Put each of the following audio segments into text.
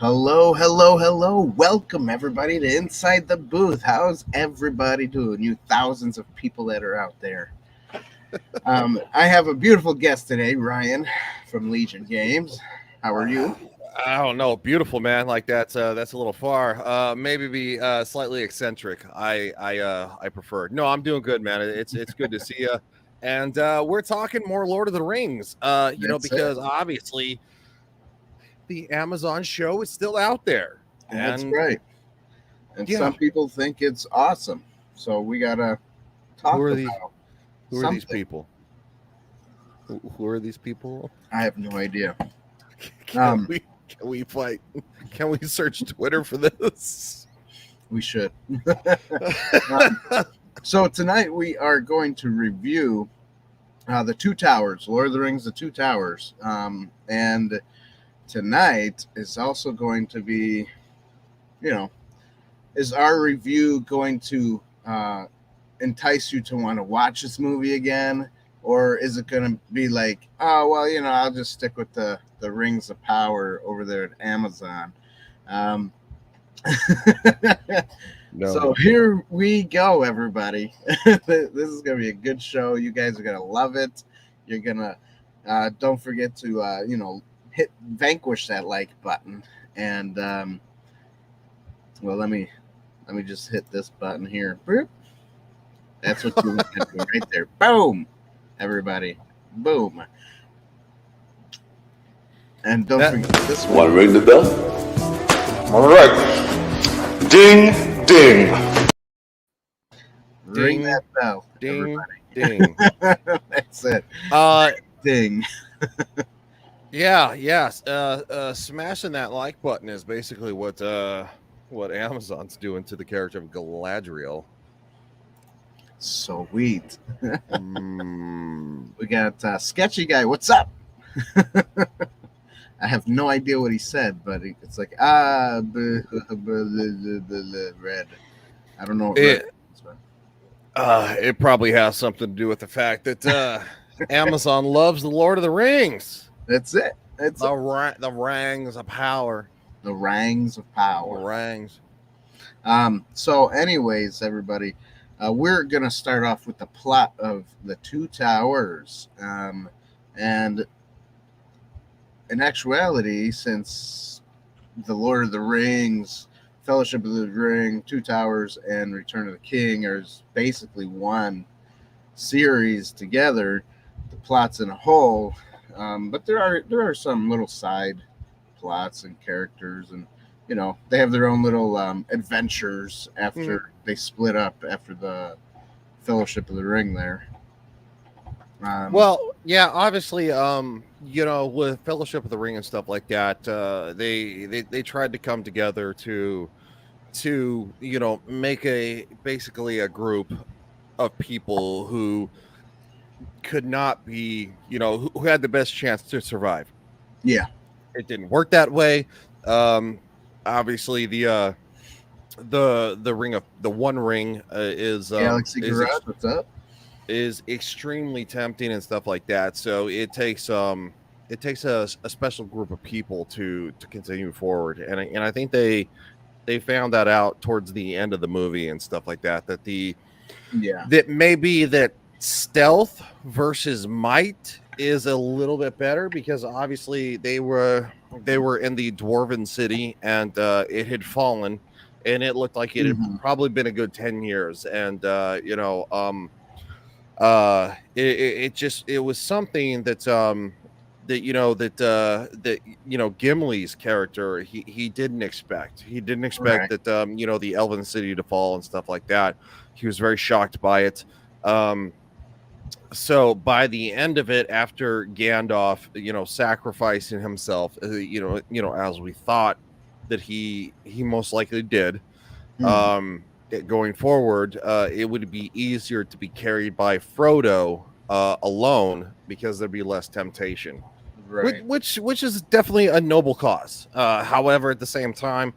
Hello, hello, hello. Welcome, everybody, to Inside the Booth. How's everybody doing? You thousands of people that are out there. I have a beautiful guest today, Ryan from Legion Games. How are you? I don't know, beautiful, man. Like that's a little far. Maybe be slightly eccentric. I prefer. No, I'm doing good, man. It's good to see you. And we're talking more Lord of the Rings. Because obviously the Amazon show is still out there. That's right. And some people think it's awesome. So we gotta talk about who are these people? Who are these people? I have no idea. Can we fight? Can we search Twitter for this? We should. So tonight we are going to review The Two Towers, Lord of the Rings, The Two Towers. And tonight is also going to be, is our review going to entice you to want to watch this movie again? Or is it going to be like, oh, well, I'll just stick with the Rings of Power over there at Amazon. No. So here we go, everybody. This is going to be a good show. You guys are going to love it. You're going to, don't forget to, vanquish that like button. And, well, let me just hit this button here. That's what you want to do right there. Boom. Everybody, boom. And don't forget this one. Want to ring the bell? All right. Ding, ding. Ring that bell. Ding, everybody. Ding. That's it. Ding. Yes. Smashing that like button is basically what Amazon's doing to the character of Galadriel. Sweet. We got Sketchy Guy. What's up? I have no idea what he said, but it's like red. I don't know what red is, but... It probably has something to do with the fact that Amazon loves the Lord of the Rings. That's it. That's the Rings of Power. The Rings of Power. The Rings. So, anyways, everybody. We're going to start off with the plot of The Two Towers. And in actuality, since The Lord of the Rings, Fellowship of the Ring, Two Towers, and Return of the King are basically one series together, the plot's in a whole. But there are some little side plots and characters, and they have their own little adventures after they split up after the Fellowship of the Ring there. Obviously, with Fellowship of the Ring and stuff like that, they tried to come together to make basically a group of people who could not be, who had the best chance to survive. Yeah. It didn't work that way. Obviously the ring of the One Ring is Galaxy Garage. What's up? Is extremely tempting and stuff like that. So it takes a special group of people to continue forward, and I think they found that out towards the end of the movie and stuff like that. That maybe that stealth versus might is a little bit better, because obviously they were in the dwarven city, and it had fallen, and it looked like it had probably been a good 10 years. And it was something that Gimli's character, he didn't expect. He didn't expect that the Elven city to fall and stuff like that. He was very shocked by it. So by the end of it, after Gandalf, sacrificing himself, as we thought that he most likely did, going forward, it would be easier to be carried by Frodo alone, because there'd be less temptation. Right. Which is definitely a noble cause. However, at the same time,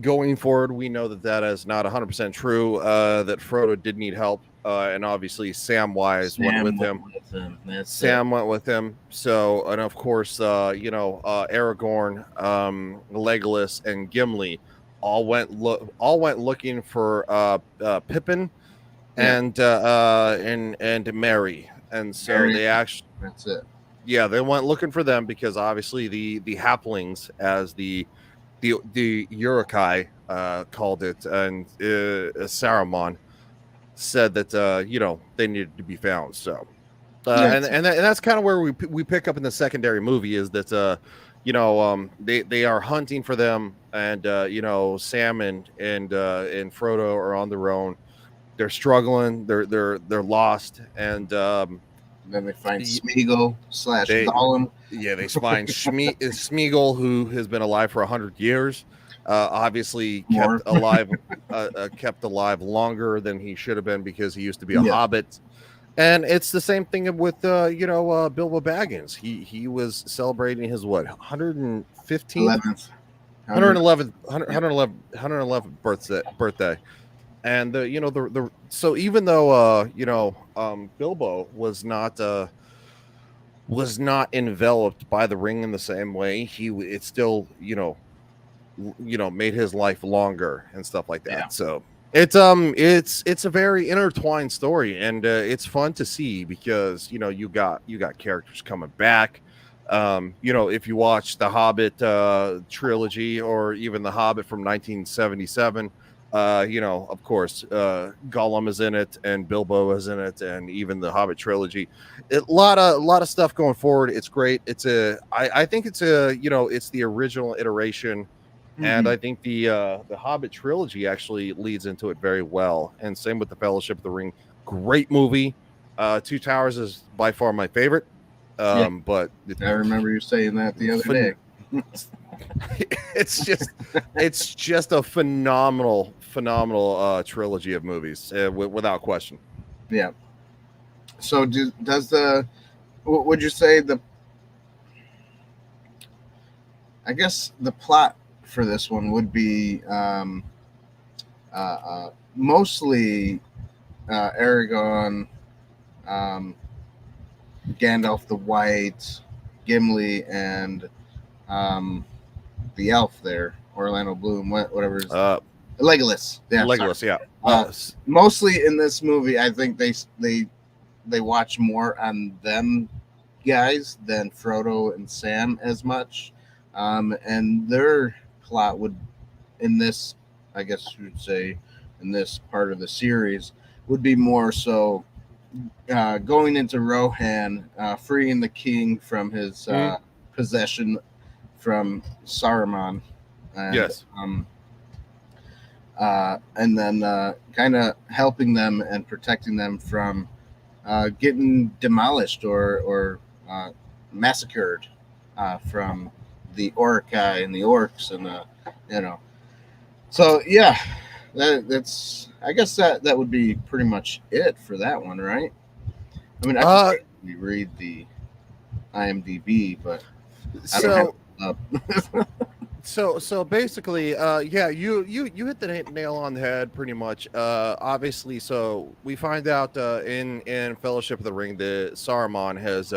going forward, we know that is not 100% true. That Frodo did need help. and obviously Samwise went with him. Sam Went with him. So, and of course, Aragorn, Legolas, and Gimli all went looking for Pippin and Mary, and so Mary. they actually That's it. yeah, they went looking for them because obviously the halflings, as the Urukai called it, and Saruman said that they needed to be found. So and that's kind of where we pick up in the secondary movie, is that they are hunting for them, and Sam and Frodo are on their own. They're struggling, they're lost, and then they find Smeagol / Gollum. Yeah, they find Smeagol, who has been alive for 100 years. Obviously kept alive longer than he should have been, because he used to be a hobbit. And it's the same thing with Bilbo Baggins. He was celebrating his 111th birthday. And so even though Bilbo was not enveloped by the ring in the same way, it still made his life longer and stuff like that. Yeah. So it's a very intertwined story, and it's fun to see, because you got characters coming back. If you watch the Hobbit trilogy, or even the Hobbit from 1977, of course, Gollum is in it, and Bilbo is in it, and even the Hobbit trilogy. A lot of stuff going forward. It's great. I think it's the original iteration. And I think the Hobbit trilogy actually leads into it very well. And same with the Fellowship of the Ring. Great movie. Two Towers is by far my favorite. But I remember you saying that the other day. It's just a phenomenal trilogy of movies, without question. Yeah. So would you say I guess the plot for this one would be mostly Aragorn, Gandalf the White, Gimli, and the elf there, Orlando Bloom, whatever his Legolas. Yeah, Legolas, sorry. yeah. Mostly in this movie, I think they watch more on them guys than Frodo and Sam as much, and their plot would, in this, I guess you would say, in this part of the series, would be more so going into Rohan, freeing the king from his possession from Saruman. And, yes. And then kind of helping them and protecting them from getting demolished or massacred from the Urukai and the orcs, and So yeah, that's. I guess that would be pretty much it for that one, right? I mean, I could read the IMDb, but I don't have it up. So basically, you hit the nail on the head pretty much. Obviously, so we find out in Fellowship of the Ring that Saruman has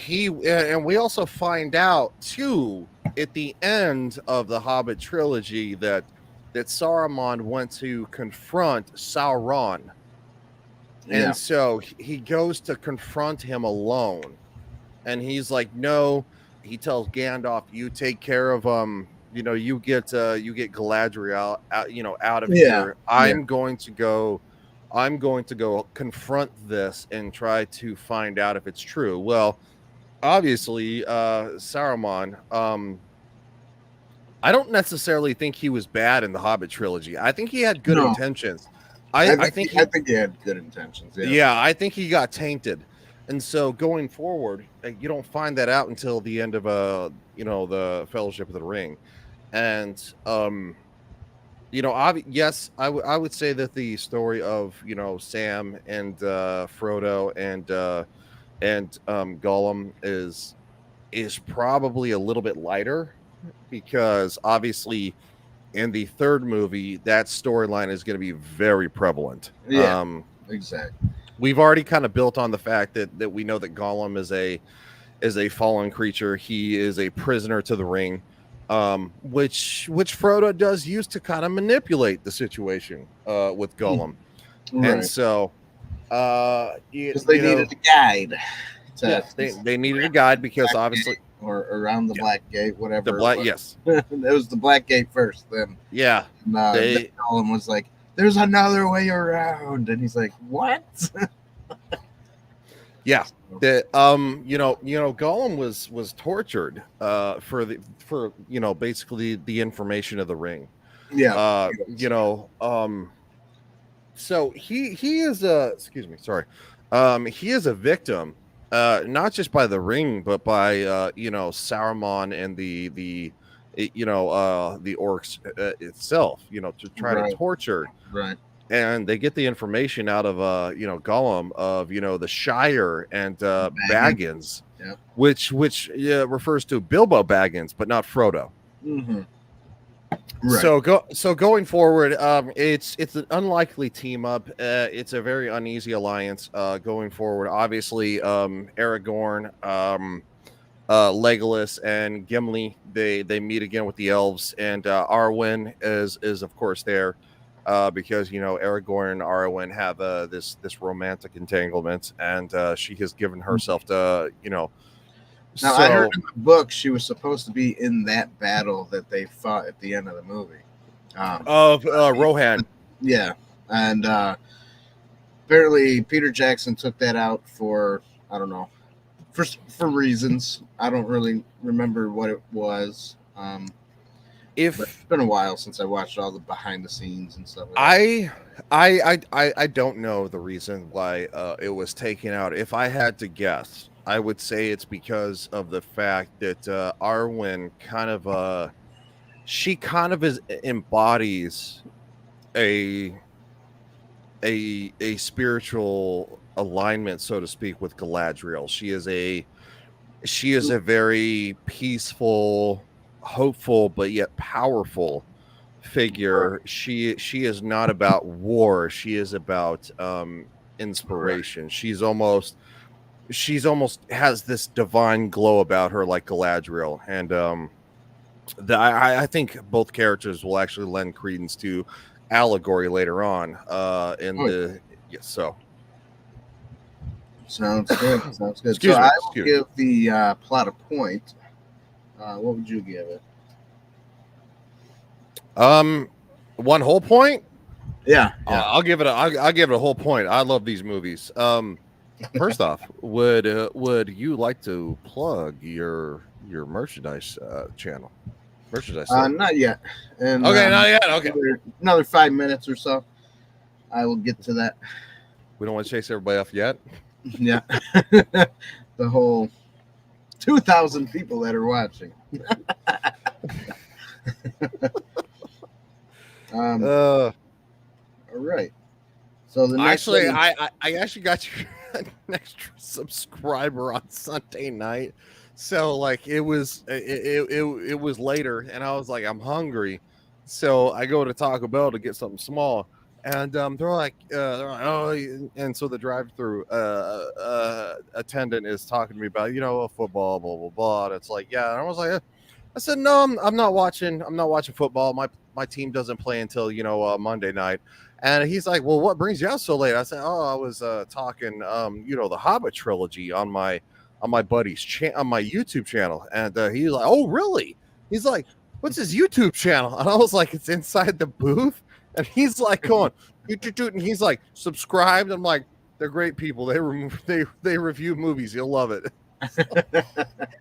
and we also find out too at the end of the Hobbit trilogy that Saruman went to confront Sauron, and so he goes to confront him alone, and he's like, no. He tells Gandalf, "You take care of you get Galadriel out of here. I'm going to go confront this and try to find out if it's true." Well, obviously, Saruman, I don't necessarily think he was bad in the Hobbit trilogy. I think he had good intentions. I think he had good intentions. Yeah, I think he got tainted. And so going forward, you don't find that out until the end of the Fellowship of the Ring. And yes, I would say that the story of Sam and Frodo and Gollum is probably a little bit lighter, because obviously in the third movie that storyline is going to be very prevalent. exactly. We've already kind of built on the fact that we know that Gollum is a fallen creature. He is a prisoner to the ring, which Frodo does use to kind of manipulate the situation with Gollum. Right. And so because they needed a guide. They needed a guide because obviously or around the Black Gate, whatever. The Black, yes. It was the Black Gate first. Then yeah, then Gollum was like, "There's another way around," and he's like, "What?" Yeah. That Gollum was tortured for basically the information of the ring. Yeah. So he is he is a victim, not just by the ring, but by Saruman and the orcs itself, to try to torture. Right. And they get the information out of Gollum of the Shire and Baggins, which refers to Bilbo Baggins, but not Frodo. Mm-hmm. Right. So going forward, it's an unlikely team up. It's a very uneasy alliance going forward. Obviously, Aragorn, Legolas, and Gimli they meet again with the elves, and Arwen is of course there. Because Aragorn and Arwen have this romantic entanglement, and she has given herself to Now I heard in the book she was supposed to be in that battle that they fought at the end of the movie. Of Rohan. Yeah, and apparently Peter Jackson took that out for I don't know, for reasons. I don't really remember what it was. But it's been a while since I watched all the behind the scenes and stuff. I don't know the reason why it was taken out. If I had to guess, I would say it's because of the fact that Arwen she embodies a spiritual alignment, so to speak, with Galadriel. She is a very peaceful, hopeful, but yet powerful figure. She is not about war. She is about inspiration. She's almost has this divine glow about her, like Galadriel. And I think both characters will actually lend credence to allegory later on so sounds good. Sounds good. Excuse me. I will give the plot a point. What would you give it? One whole point. Yeah. I'll give it a whole point. I love these movies. First off, would you like to plug your merchandise channel? Not yet. And okay, not yet. Okay, another 5 minutes or so. I will get to that. We don't want to chase everybody off yet. Yeah. The whole 2,000 people that are watching. All right. So the next I actually got you an extra subscriber on Sunday night. So like it was later, and I was like, I'm hungry, so I go to Taco Bell to get something small, and they're like, oh, and so the drive-through attendant is talking to me about football, blah blah blah. And it's like, yeah, and I was like, I said, no, I'm not watching football. My team doesn't play until Monday night. And he's like, well, what brings you out so late? I said, oh, I was talking the Hobbit trilogy on my buddy's on my YouTube channel. And he's like, oh, really? He's like, what's his YouTube channel? And I was like, it's Inside the Booth. And he's like, going, and he's like, subscribed. I'm like, they're great people. They review movies. You'll love it.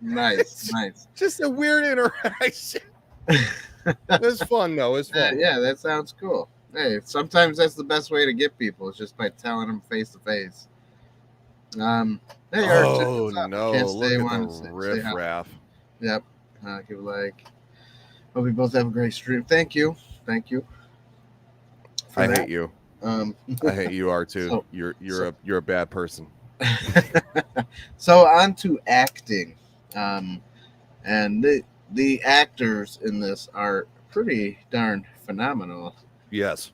Nice. Just a weird interaction. It was fun though. It's fun. Yeah, that sounds cool. Hey, sometimes that's the best way to get people, is just by telling them face to face. Hey, oh no! Look at the riff-raff. Yep. Give a like. Hope we both have a great stream. Thank you. I hate you. I hate you, R2. So, you're a bad person. So on to acting, and the actors in this are pretty darn phenomenal. Yes.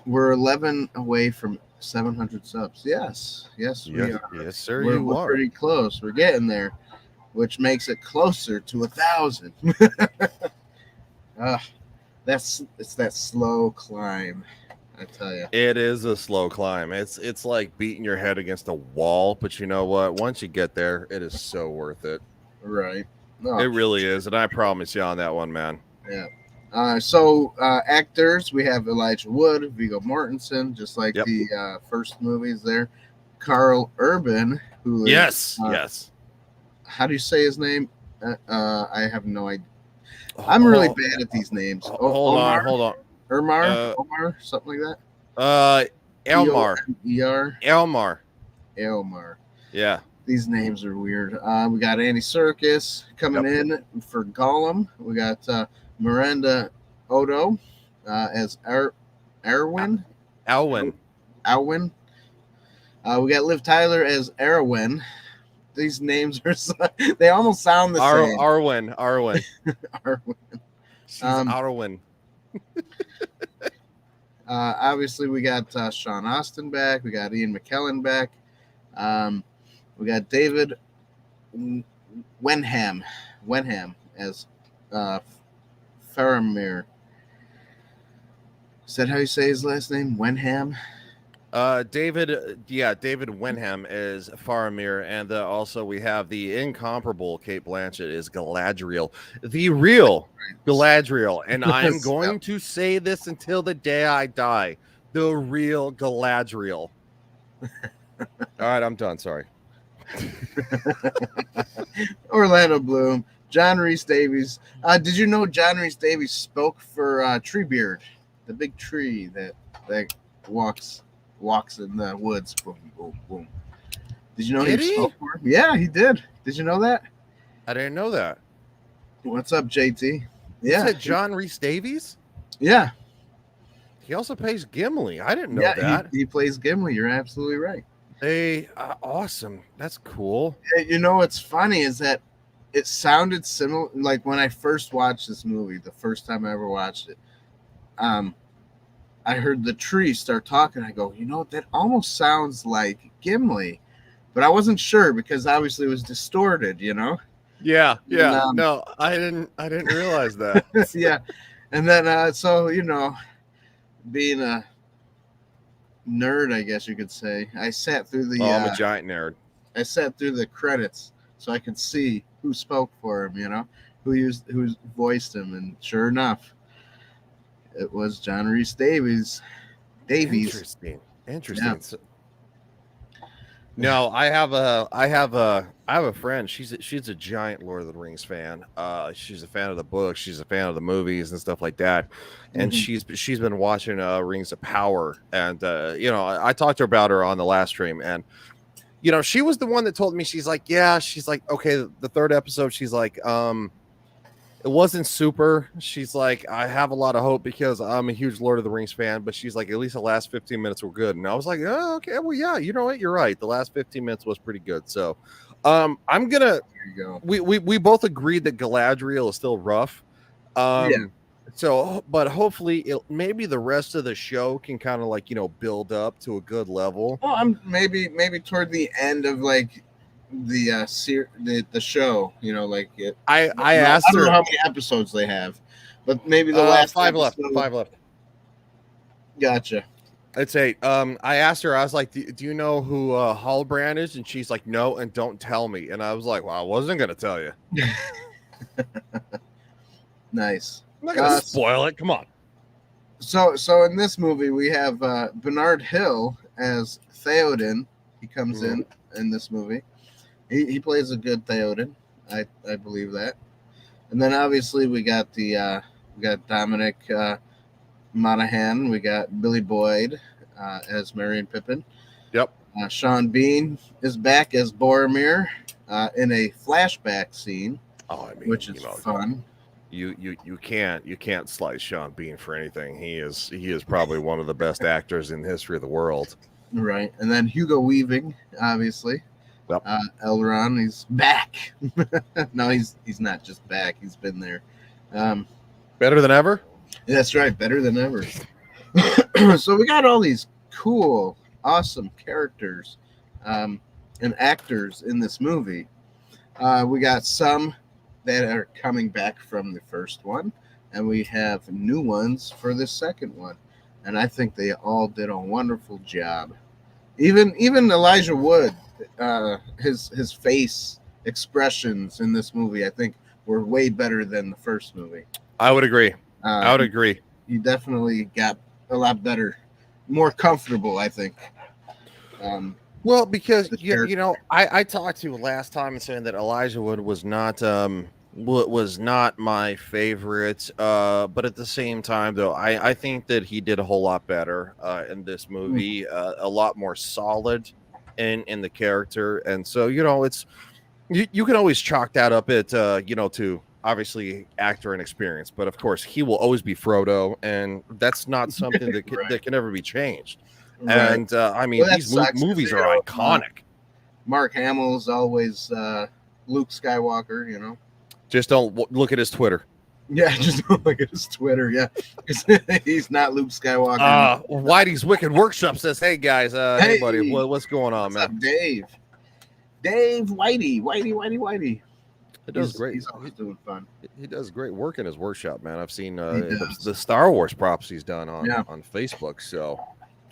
We're 11 away from 700 subs. Yes, we are. Yes, sir. We're are pretty close. We're getting there, which makes it closer to 1,000. It's that slow climb, I tell you. It is a slow climb. It's like beating your head against a wall, but you know what? Once you get there, it is so worth it. Right. No, It really is, and I promise you on that one, man. Yeah. So actors, we have Elijah Wood, Viggo Mortensen, just like the first movies there. Carl Urban, who is yes. How do you say his name? I have no idea. I'm really bad at these names. Hold on. Omar, something like that. Elmar. Elmar. Yeah. These names are weird. We got Andy Serkis coming in for Gollum. We got Miranda Otto as Arwen. Alwyn. We got Liv Tyler as Arwen. These names are they almost sound the same. Arwen. Arwen. She's Arwen. Obviously, we got Sean Astin back. We got Ian McKellen back. We got David Wenham as Faramir. Is that how you say his last name? Wenham? David Wenham is Faramir, and also we have the incomparable Kate Blanchett is Galadriel, the real Galadriel, and I'm going to say this until the day I die, the real Galadriel. All right, I'm done. Sorry. Orlando Bloom, John Rhys Davies. Did you know John Rhys Davies spoke for Treebeard, the big tree that walks in the woods? Boom, boom, boom. Did you know he spoke for him? Yeah, he did. Did you know that? I didn't know that. What's up, JT? Yeah. Is it John Rhys Davies? Yeah. He also plays Gimli. I didn't know that. He plays Gimli. You're absolutely right. Hey, awesome. That's cool. You know what's funny is that it sounded similar. Like when I first watched this movie, the first time I ever watched it, I heard the tree start talking. I go, that almost sounds like Gimli, but I wasn't sure because obviously it was distorted. Yeah. And, no, I didn't realize that. Yeah, and then so being a nerd, I guess you could say, I sat through the. I'm a giant nerd. I sat through the credits so I could see who spoke for him. Who voiced him, and sure enough, it was John Rhys Davies. Interesting. Yeah. No, I have a friend. She's a giant Lord of the Rings fan. She's a fan of the books. She's a fan of the movies and stuff like that. And she's been watching Rings of Power. And I talked to her about her on the last stream. And she was the one that told me, she's like, okay, the third episode, she's like, it wasn't super. She's like, I have a lot of hope because I'm a huge Lord of the Rings fan, but she's like, at least the last 15 minutes were good. And I was like, oh, okay, well, yeah, you know what? You're right. The last 15 minutes was pretty good. So I'm going to, we both agreed that Galadriel is still rough. So, but hopefully maybe the rest of the show can kind of build up to a good level. Well, I'm maybe toward the end of the show, I asked her, I don't know how many episodes they have, but maybe the last 5 episode. 5 left. Gotcha. It's 8. I asked her, I was like, do you know who Halbrand is? And she's like, no, and don't tell me. And I was like, well, I wasn't gonna tell you. Nice. I'm not gonna spoil it. Come on. So in this movie we have Bernard Hill as Theoden. He comes in this movie. He plays a good Theoden. I believe that. And then obviously we got Dominic Monaghan. We got Billy Boyd as Merry and Pippin. Yep. Sean Bean is back as Boromir in a flashback scene. Which is fun. You can't slice Sean Bean for anything. He is probably one of the best actors in the history of the world. Right. And then Hugo Weaving, obviously. Yep. Elrond, he's back. No, he's not just back. He's been there. Better than ever? That's right. Better than ever. So we got all these cool, awesome characters and actors in this movie. We got some that are coming back from the first one, and we have new ones for the second one. And I think they all did a wonderful job. Even Elijah Wood, his face expressions in this movie, I think, were way better than the first movie. I would agree. I would agree. He definitely got a lot better, more comfortable, I think. Well, because you know, I talked to you last time and saying that Elijah Wood was not my favorite, but at the same time, though, I think that he did a whole lot better in this movie, a lot more solid in the character, and so you know, it's you can always chalk that up at you know, to obviously actor and experience, but of course he will always be Frodo, and that's not something that that can ever be changed. Right. And I mean, these movies are iconic. Mark Hamill's always Luke Skywalker, you know. Just don't look at his Twitter. Yeah, just don't look at his Twitter. Yeah, he's not Luke Skywalker. Whitey's Wicked Workshop says, "Hey guys, hey buddy, what's going on, man?" Up, Dave, Whitey. It does great. He's always doing fun. He does great work in his workshop, man. I've seen the Star Wars props he's done on Facebook. So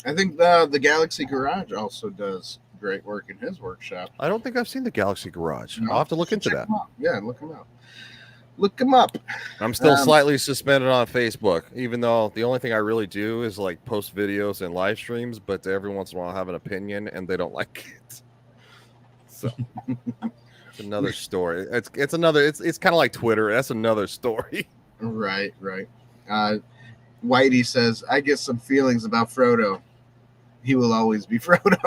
I think the Galaxy Garage also does great work in his workshop. I don't think I've seen the Galaxy Garage. No, I'll have to look into that. Yeah, look him out. Look him up. I'm still slightly suspended on Facebook, even though the only thing I really do is like post videos and live streams, but every once in a while I have an opinion and they don't like it. So it's another story. It's kind of like Twitter. That's another story. Right. Whitey says, I get some feelings about Frodo. He will always be Frodo.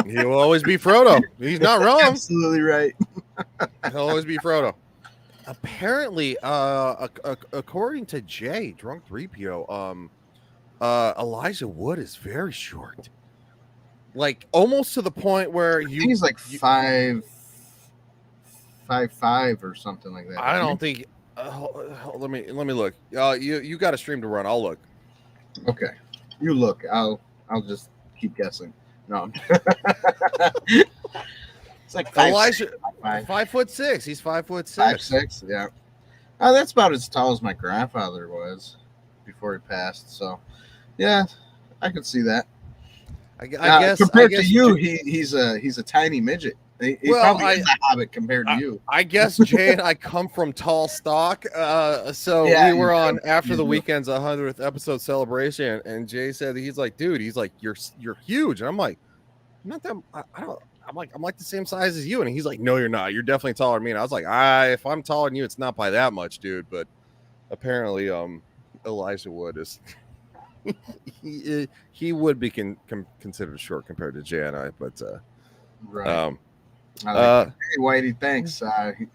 He will always be Frodo. He's not wrong. Absolutely right. He'll always be Frodo. Apparently, according to Jay, Drunk 3PO, Elijah Wood is very short. Like almost to the point where I think he's like 5'5" or something like that. I don't think. Let me look. You got a stream to run. I'll look. Okay, you look. I'll just keep guessing. No. It's like Elijah, 5'6". He's 5'6". 5'6", yeah. Oh, that's about as tall as my grandfather was before he passed. So, yeah, I could see that. I guess compared to you, he's a tiny midget. He probably is a hobbit compared to you. I guess Jay and I come from tall stock. So we were on after the weekend's 100th episode celebration, and Jay said he's like, dude, he's like, you're huge, and I'm like, I'm not that. I don't. I'm like the same size as you, and he's like, no, you're not. You're definitely taller than me. And I was like, if I'm taller than you, it's not by that much, dude. But apparently, Elijah Wood is he would be considered short compared to Jay and I, but right. Hey, Whitey, thanks.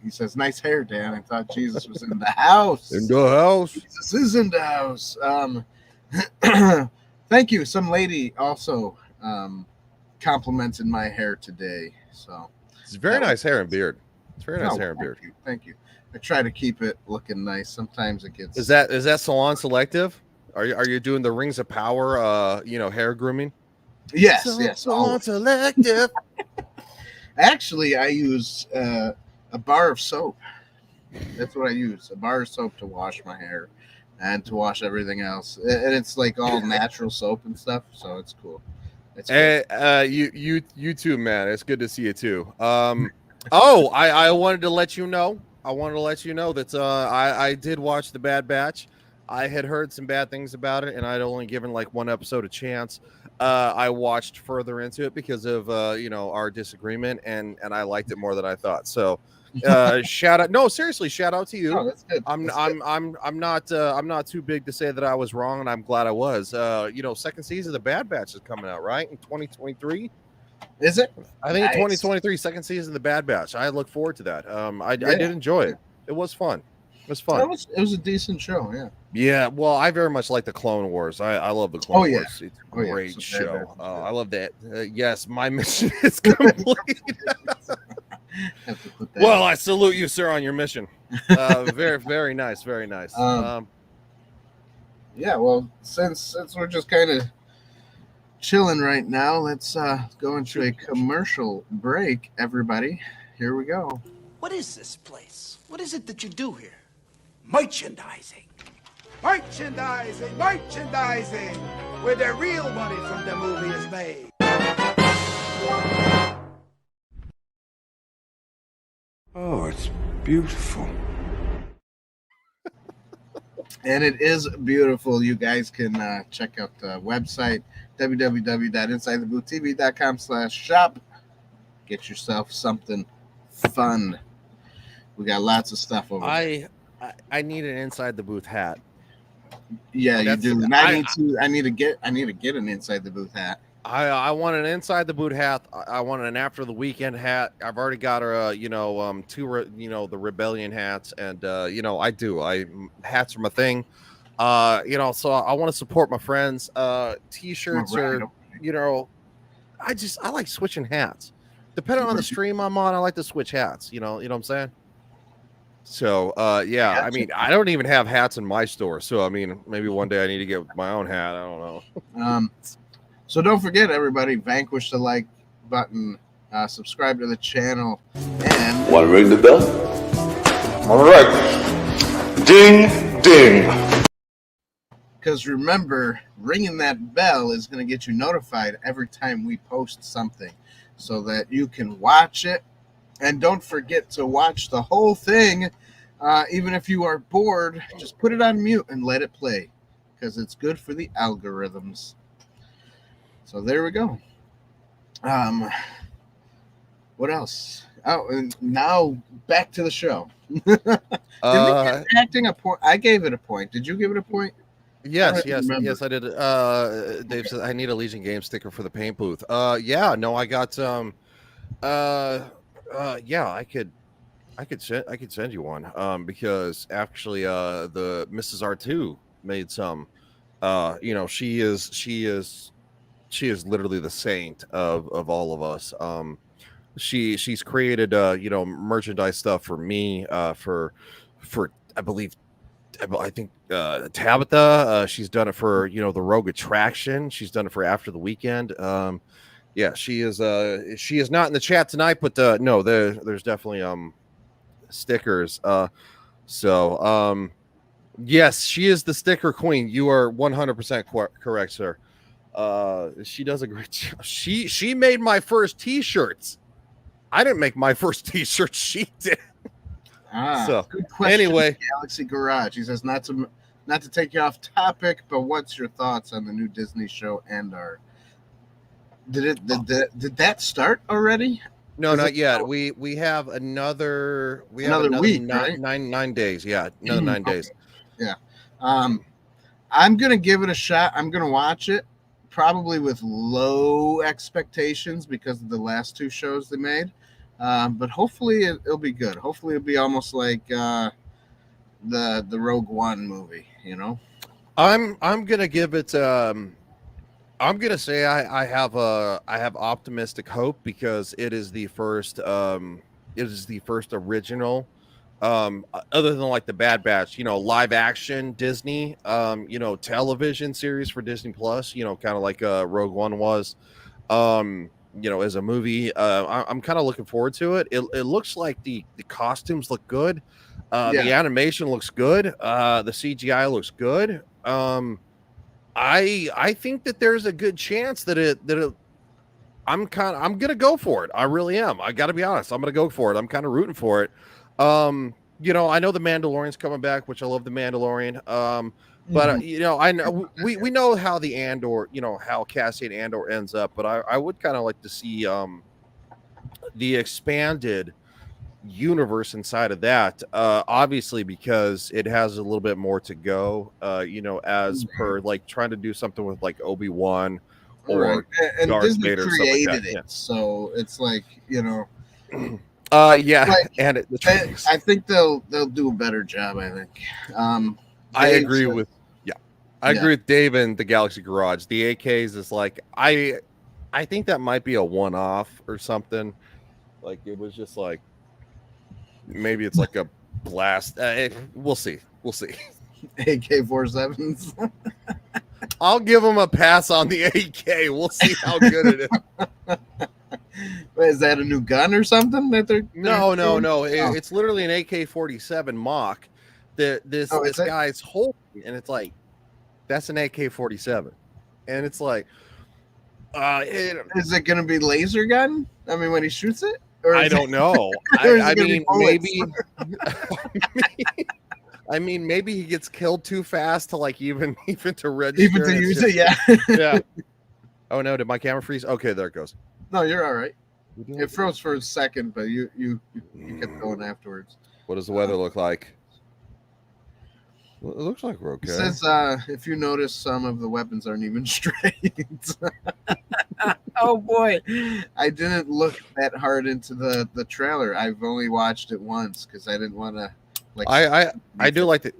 He says, nice hair, Dan. I thought Jesus was in the house. In the house. Jesus is in the house. Thank you. Some lady also complimented my hair today. So it's very nice hair and beard. It's very nice hair and beard. Thank you. I try to keep it looking nice. Sometimes it gets. Is that salon selective? Are you doing the Rings of Power hair grooming? Yes. Salon selective. Actually, I use a bar of soap. That's what I use. A bar of soap to wash my hair and to wash everything else. And it's like all natural soap and stuff, so it's cool. You too, man. It's good to see you too. I wanted to let you know. That I did watch The Bad Batch. I had heard some bad things about it, and I'd only given like one episode a chance. I watched further into it because of our disagreement, and I liked it more than I thought. So shout out. No, seriously, shout out to you. Oh, that's good. I'm not too big to say that I was wrong, and I'm glad I was. Second season of The Bad Batch is coming out, right? In 2023. Is it? I think in 2023, second season of The Bad Batch. I look forward to that. I did enjoy it. It was fun. It was fun. It was a decent show, yeah. Yeah, well, I very much like the Clone Wars. I love the Clone Wars. It's a great show. I love that. Yes, my mission is complete. Well, I salute you, sir, on your mission. Very, very nice. Very nice. Yeah, well, since we're just kind of chilling right now, let's go into a commercial break, everybody. Here we go. What is this place? What is it that you do here? Merchandising. Merchandising, merchandising, where the real money from the movie is made. Oh, it's beautiful. And it is beautiful. You guys can check out the website, www.insidetheboothtv.com/shop. Get yourself something fun. We got lots of stuff over there. I need an inside the booth hat. Yeah, you That's- do. And I need to get an inside the booth hat. I want an inside the boot hat. I want an after the weekend hat. I've already got her, the rebellion hats, and hats are my thing. So I want to support my friends. T-shirts Right. I like switching hats. Depending on the stream I'm on, I like to switch hats. You know what I'm saying? So yeah, I mean, I don't even have hats in my store. So I mean, maybe one day I need to get my own hat. I don't know. So don't forget, everybody, vanquish the like button, subscribe to the channel, and Want to ring the bell? All right. Ding, ding. because remember, ringing that bell is going to get you notified every time we post something so that you can watch it. And don't forget to watch the whole thing. Even if you are bored, just put it on mute and let it play because it's good for the algorithms. So there we go. What else? Oh, and now back to the show. Did we give acting a point? I gave it a point. Did you give it a point? Yes, I did. Dave says I need a Legion game sticker for the paint booth. Yeah, no, I got yeah, I could send you one. Because actually, the Mrs. R2 made some. She is literally the saint of all of us. She's created merchandise stuff for me, for I think Tabitha. She's done it for the Rogue Attraction. She's done it for After the Weekend. Yeah, she is not in the chat tonight, but no, there's definitely stickers. So yes, she is the sticker queen. You are 100% correct, sir. She does a great job. She made my first t-shirts. I didn't make my first t-shirt. She did. So good question. Anyway, Galaxy Garage. He says not to take you off topic, but what's your thoughts on the new Disney show Andor? Did that start already? No, not yet. We have another week, right? nine days. Yeah, another 9 days. Yeah. I'm gonna give it a shot. I'm gonna watch it, probably with low expectations because of the last two shows they made. But hopefully it'll be good. Hopefully it'll be almost like the Rogue One movie. I'm gonna give it. I'm gonna say I have optimistic hope because it is the first original, other than like the Bad Batch, live action Disney, television series for Disney Plus, kind of like Rogue One was, as a movie. I'm kind of looking forward to it. It looks like the costumes look good, the animation looks good, the CGI looks good. I think that there's a good chance that I'm gonna go for it. I really am. I got to be honest. I'm gonna go for it. I'm kind of rooting for it. I know the Mandalorian's coming back, which I love the Mandalorian. But I know we know how the Andor, how Cassian Andor ends up. But I would kind of like to see the expanded universe inside of that, obviously, because it has a little bit more to go, as per like trying to do something with like Obi-Wan or and Darth Disney Vader, created like it, so it's like yeah, like, and I think they'll do a better job. I think. I agree with Dave and the Galaxy Garage. The AKs is like I think that might be a one-off or something. Like it was just like maybe it's like a blast. We'll see. AK-47s. I'll give him a pass on the AK. We'll see how good it is. Wait, is that a new gun or something that they're No. Oh. It's literally an AK-47 mock that this Is it? guy's holding, and it's like, that's an AK-47, and it's like, Is it going to be laser gun? I mean, when he shoots it, or I don't know. or is it I gonna be mean, bullets? maybe maybe he gets killed too fast to like even to register. Even to use it, yeah. Yeah. Oh no, did my camera freeze? Okay, there it goes. No, you're all right. It froze for a second, but you kept going afterwards. What does the weather look like? Well, it looks like we're okay. It says if you notice, some of the weapons aren't even straight. Oh boy, I didn't look that hard into the trailer. I've only watched it once because I didn't want to. Like, I do like the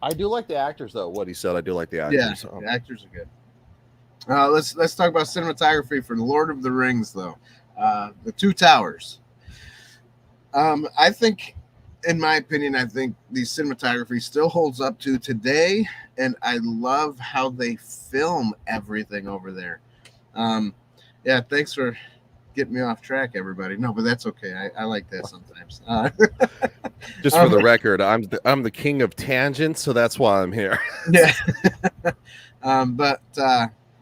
I do like the actors though. What he said, I do like the actors. Yeah, the actors are good. Let's talk about cinematography for the Lord of the Rings though. The Two Towers. I think, in my opinion, I think the cinematography still holds up to today, and I love how they film everything over there. Yeah, thanks for getting me off track, everybody. No, but that's okay. I like that sometimes. Just for the record, I'm the king of tangents, so that's why I'm here. Yeah. But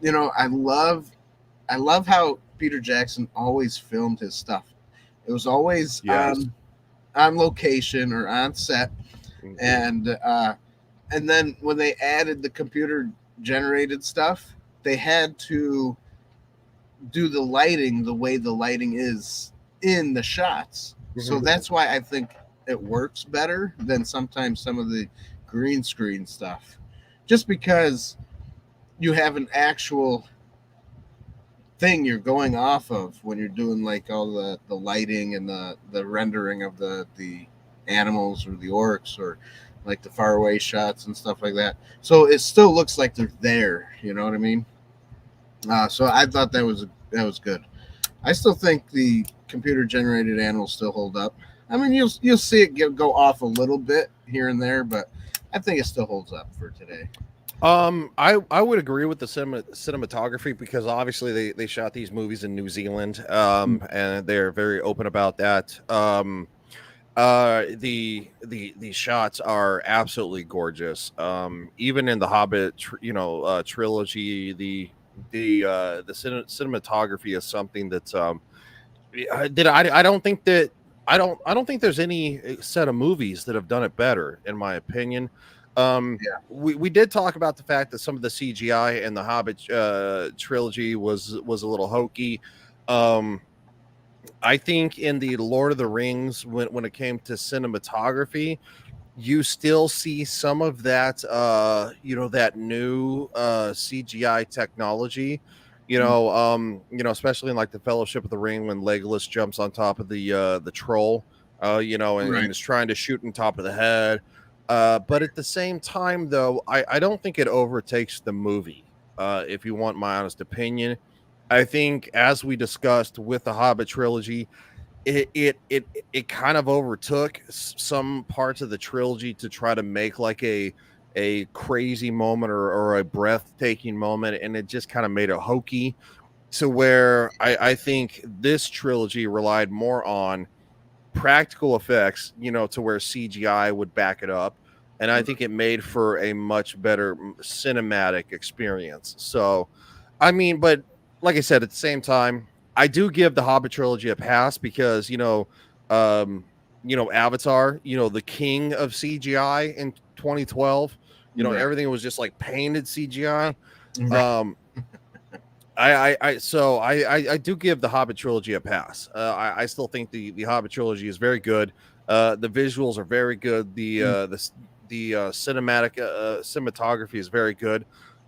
you know, I love how Peter Jackson always filmed his stuff. It was always on location or on set, and then when they added the computer generated stuff, they had to do the lighting the way the lighting is in the shots. So that's why I think it works better than sometimes some of the green screen stuff, just because you have an actual thing you're going off of when you're doing like all the lighting and the rendering of the animals or the orcs or like the faraway shots and stuff like that. So it still looks like they're there. You know what I mean? So I thought that was good. I still think the computer generated animals still hold up. I mean, you'll see it go off a little bit here and there, but I think it still holds up for today. I would agree with the cinematography because obviously they shot these movies in New Zealand, and they're very open about that. The shots are absolutely gorgeous. Even in the Hobbit, trilogy, the cinematography is something that's I don't think that I don't think there's any set of movies that have done it better, in my opinion. We did talk about the fact that some of the CGI in the Hobbit trilogy was a little hokey. I think in the Lord of the Rings, when it came to cinematography, you still see some of that that new CGI technology, especially in like the Fellowship of the Ring when Legolas jumps on top of the troll, and is trying to shoot on top of the head. But at the same time, though, I don't think it overtakes the movie. If you want my honest opinion, I think as we discussed with the Hobbit trilogy, it kind of overtook some parts of the trilogy to try to make like a crazy moment or a breathtaking moment, and it just kind of made it hokey. So where I think this trilogy relied more on practical effects, to where CGI would back it up. And I think it made for a much better cinematic experience. So, I mean, but like I said, at the same time, I do give the Hobbit trilogy a pass because, Avatar, the king of CGI in 2012, everything was just like painted CGI. I do give the Hobbit trilogy a pass. I still think the Hobbit trilogy is very good. The visuals are very good. The cinematography is very good.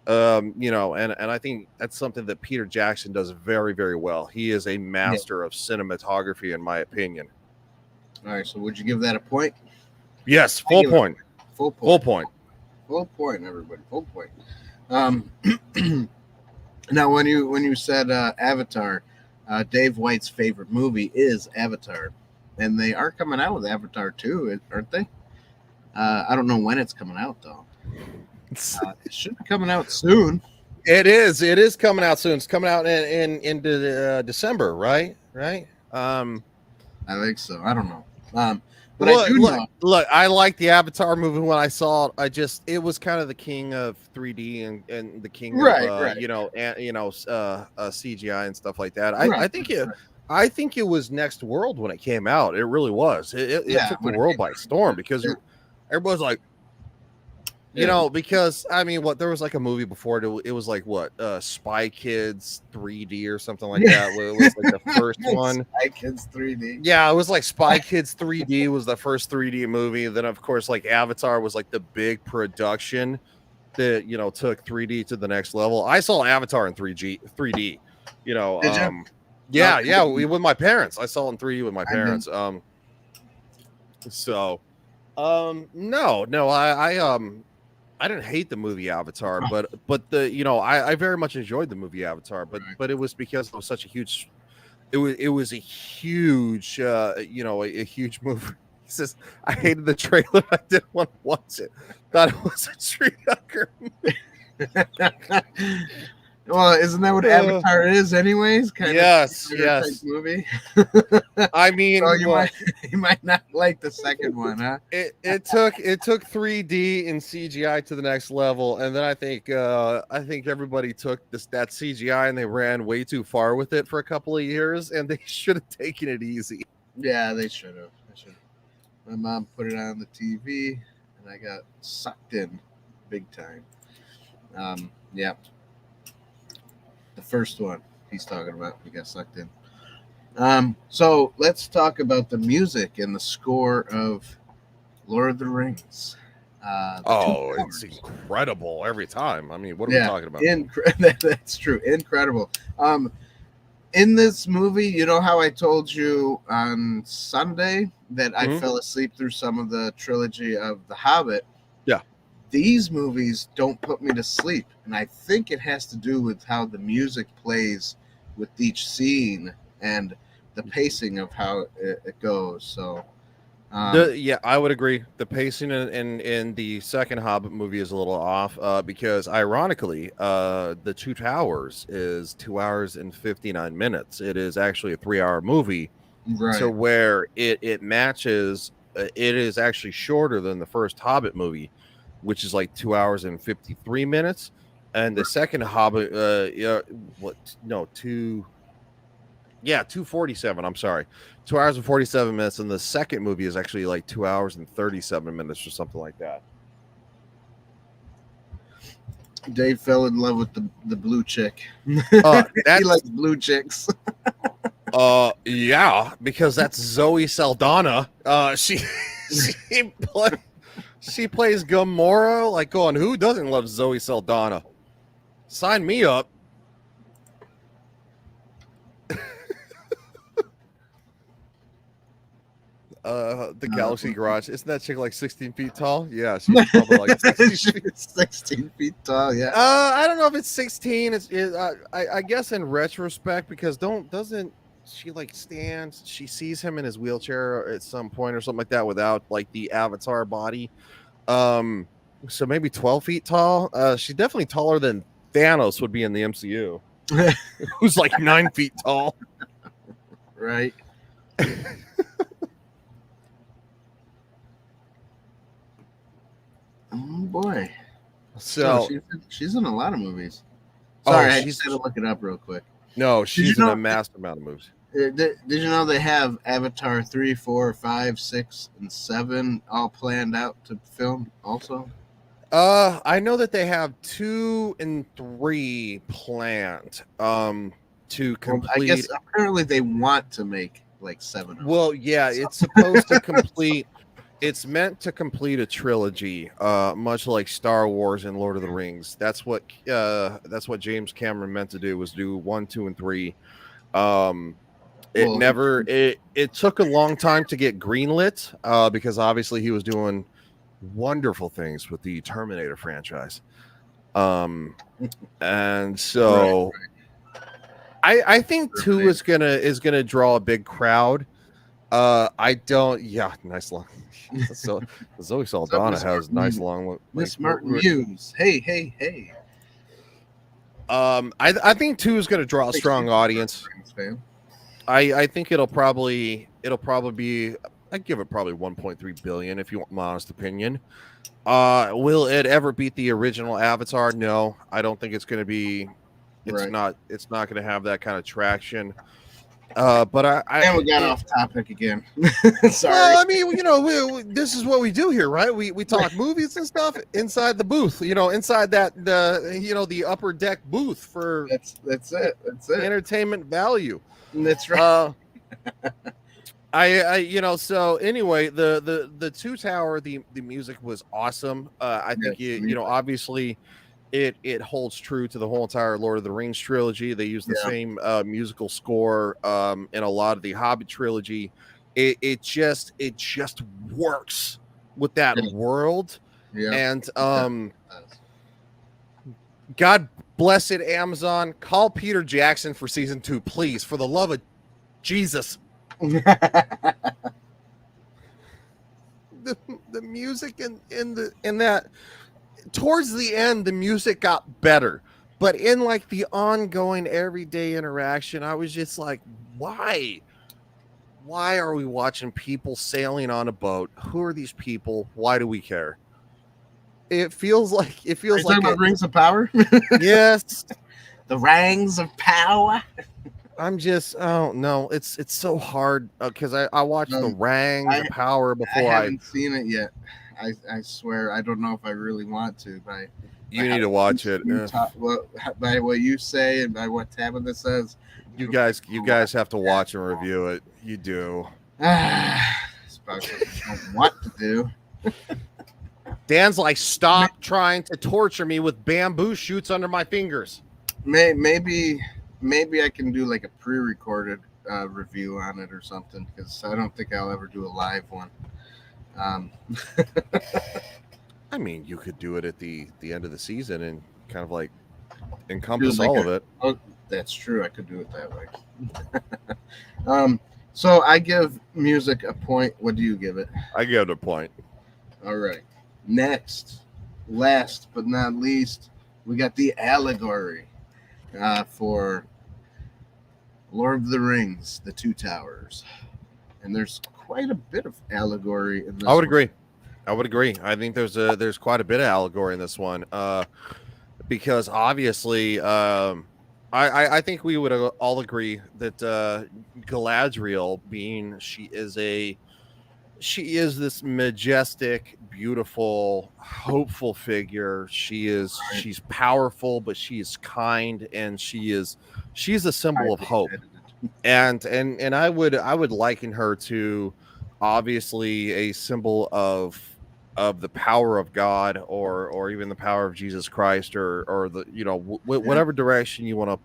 And I think that's something that Peter Jackson does very, very well. He is a master of cinematography, in my opinion. All right, so would you give that a point? Yes, full point. Full point. Full point. Full point, everybody. Full point. Now, when you said Avatar, Dave White's favorite movie is Avatar, and they are coming out with Avatar 2, aren't they? I don't know when it's coming out though. It should be coming out soon. It is coming out soon. It's coming out in December, right? I think so. I don't know. But I do know. Look, I like the Avatar movie when I saw it. It was kind of the king of 3D and the king of CGI and stuff like that. I think it was next world when it came out. It really was. It took the world by storm because everybody's like, because I mean, there was like a movie before it was like Spy Kids 3D or something like that. It was like the first one. Spy Kids 3D. Yeah, it was like Spy Kids 3D was the first 3D movie. Then of course, like Avatar was like the big production that took 3D to the next level. I saw Avatar in 3D. With my parents. I saw it in 3D with my parents. I didn't hate the movie Avatar, but I very much enjoyed the movie Avatar, but it was because it was such a huge, it was a huge, a huge movie. He says, I hated the trailer. I didn't want to watch it. Thought it was a tree hugger. Well, isn't that what Avatar is, anyways? Yes. Movie. I mean, so you might not like the second one, huh? It took 3D and CGI to the next level, and then I think everybody took that CGI and they ran way too far with it for a couple of years, and they should have taken it easy. Yeah, they should have. My mom put it on the TV, and I got sucked in big time. Yeah. The first one he's talking about, we got sucked in. So let's talk about the music and the score of Lord of the Rings. It's incredible every time. I mean, what are we talking about? That's true. Incredible. In this movie, you know how I told you on Sunday that I fell asleep through some of the trilogy of The Hobbit? Yeah. These movies don't put me to sleep, and I think it has to do with how the music plays with each scene and the pacing of how it goes. So, I would agree. The pacing in the second Hobbit movie is a little off because, ironically, The Two Towers is 2 hours and 59 minutes. It is actually a 3-hour movie, right? So where it matches, it is actually shorter than the first Hobbit movie, which is like 2 hours and 53 minutes. And the second Hobbit, 247. I'm sorry, 2 hours and 47 minutes. And the second movie is actually like 2 hours and 37 minutes or something like that. Dave fell in love with the blue chick. He likes blue chicks. Yeah, because that's Zoe Saldana. She plays Gamora. Like, going, who doesn't love Zoe Saldana? Sign me up. The Galaxy Garage. Isn't that chick like 16 feet tall? Yeah, she's probably like 16 feet tall. Yeah. I don't know if it's 16. I guess in retrospect, because doesn't she like stands? She sees him in his wheelchair at some point or something like that without like the Avatar body. So maybe 12 feet tall. She's definitely taller than Thanos would be in the MCU, who's like 9 feet tall. Right. Oh boy. So she's in a lot of movies. Sorry, I just had to look it up real quick. No, she's in a massive amount of movies. Did you know they have Avatar 3, 4, 5, 6, and 7 all planned out to film also? I know that they have 2 and 3 planned to complete. I guess apparently they want to make like 7. Well, yeah, it's supposed to complete. It's meant to complete a trilogy, much like Star Wars and Lord of the Rings. That's what James Cameron meant to do, was do 1, 2, and 3. It took a long time to get greenlit because obviously he was doing wonderful things with the Terminator franchise. And so I think 2 is gonna draw a big crowd. I don't. Yeah, nice long. So Zoe Saldana has nice long. Miss Martin Muse. Hey. I think 2 is going to draw a strong audience. Fan. I think it'll probably be. I'd give it probably 1.3 billion if you want my honest opinion. Will it ever beat the original Avatar? No, I don't think it's going to be. It's not going to have that kind of traction. But and we got off topic again. Sorry. Well, I mean, this is what we do here, right? We talk movies and stuff inside the booth. Inside the upper deck booth for that's it. Entertainment value. That's right. So anyway, the Two Tower, the music was awesome. I think obviously it holds true to the whole entire Lord of the Rings trilogy. They use the same musical score in a lot of the Hobbit trilogy. It just works with that world. And God bless it, Amazon. Call Peter Jackson for season 2, please, for the love of Jesus. The music in that towards the end, the music got better, but in like the ongoing everyday interaction, I was just like, why are we watching people sailing on a boat? Who are these people? Why do we care? It feels like about Rings of Power. Yes, the Rings of Power. I'm just, no, it's so hard because I watched the Rings of Power before. I haven't seen it yet. I swear I don't know if I really want to. You need to watch it. By what you say and by what Tabitha says, you guys have to watch and review it. You do. Especially if you don't want to do. Dan's like, stop trying to torture me with bamboo shoots under my fingers. Maybe I can do like a pre-recorded review on it or something, because I don't think I'll ever do a live one. I mean, you could do it at the end of the season and kind of like encompass all of it. Oh, that's true. I could do it that way. So I give music a point. What do you give it? I give it a point. All right. Next, last but not least, we got the allegory for Lord of the Rings, The Two Towers. And there's quite a bit of allegory in this. I would agree. I think there's quite a bit of allegory in this one. Because obviously, I think we would all agree that Galadriel, being she is this majestic, beautiful, hopeful figure. She's powerful, but she is kind, and she's a symbol of hope. And I would liken her to obviously a symbol of the power of God, or even the power of Jesus Christ, or the whatever direction you want to.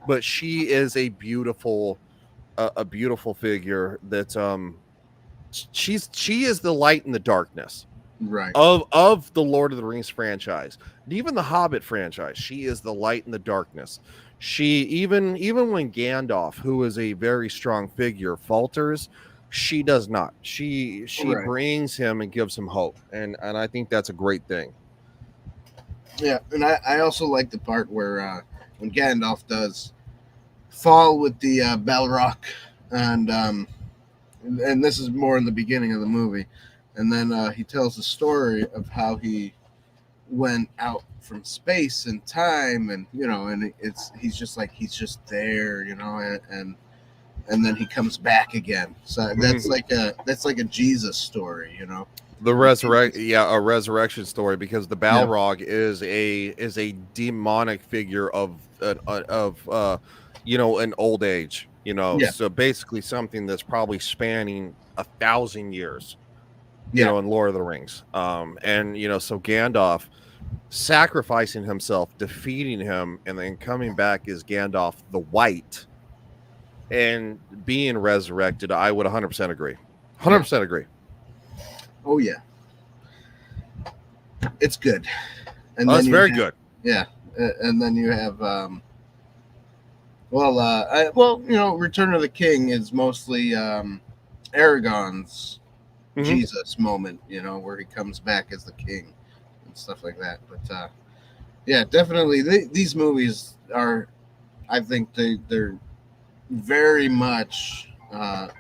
But she is a beautiful figure that she is the light in the darkness, right, of the Lord of the Rings franchise, and even the Hobbit franchise. She is the light in the darkness. She even when Gandalf, who is a very strong figure, falters, she does not. She right. brings him and gives him hope, and I think that's a great thing. Yeah, and I also like the part where when Gandalf does fall with the Balrog, and this is more in the beginning of the movie, and then he tells the story of how he went out from space and time, and he's just there, and then he comes back again. So that's like a Jesus story, The a resurrection story, because the Balrog is a demonic figure of an old age, so basically something that's probably spanning 1,000 years, in Lord of the Rings. So Gandalf sacrificing himself, defeating him, and then coming back as Gandalf the White and being resurrected. I would 100% agree. 100% agree. Oh yeah, it's good. And it's very good. Yeah, and then you have Return of the King is mostly Aragon's Mhm. Jesus moment, you know, where he comes back as the king and stuff like that. But yeah, definitely these movies are, I think they're very much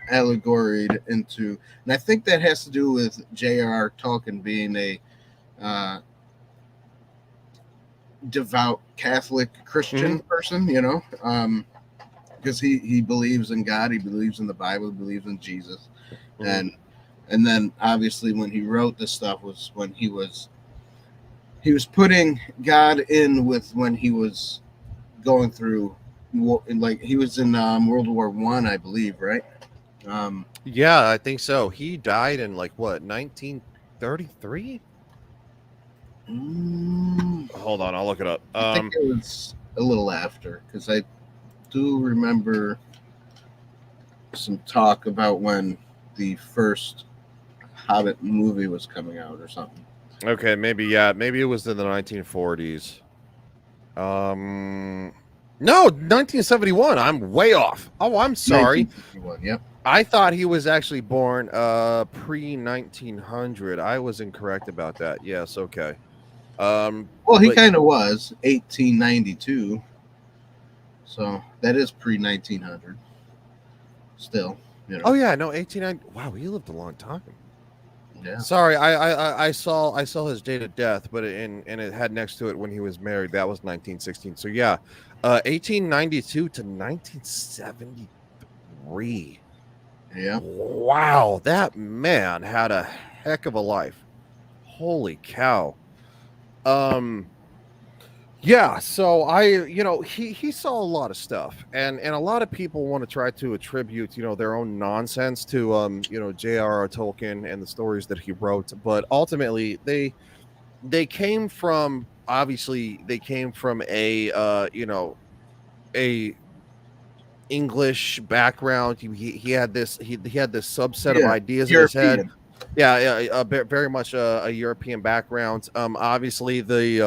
allegoried into, and I think that has to do with J.R.R. Tolkien being a uh, devout Catholic Christian person, you know, because he believes in God, he believes in the Bible, he believes in Jesus, and then obviously when he wrote this stuff was when he was putting God in with when he was going through, like he was in World War I, I believe, right? Yeah, I think so. He died in like what, 1933? Hold on, I'll look it up. I think it was a little after, because I do remember some talk about when the first Hobbit movie was coming out or something. Okay, maybe it was in the 1940s. No, 1971. I'm way off. Oh, I'm sorry. 1951, yep. I thought he was actually born pre 1900. I was incorrect about that. Yes, okay. Well, he kind of was 1892, so that is pre 1900. Still, you know. Oh yeah, no, 1890. Wow, he lived a long time. Yeah. Sorry, I saw his date of death, but and it had next to it when he was married. That was 1916. So yeah, 1892 to 1973. Yeah. Wow, that man had a heck of a life. Holy cow. Yeah, so he saw a lot of stuff, and a lot of people want to try to attribute, their own nonsense to J.R.R. Tolkien and the stories that he wrote, but ultimately they came from, obviously they came from a English background. He had this subset of ideas in his head. European. Yeah, very much a European background. Obviously they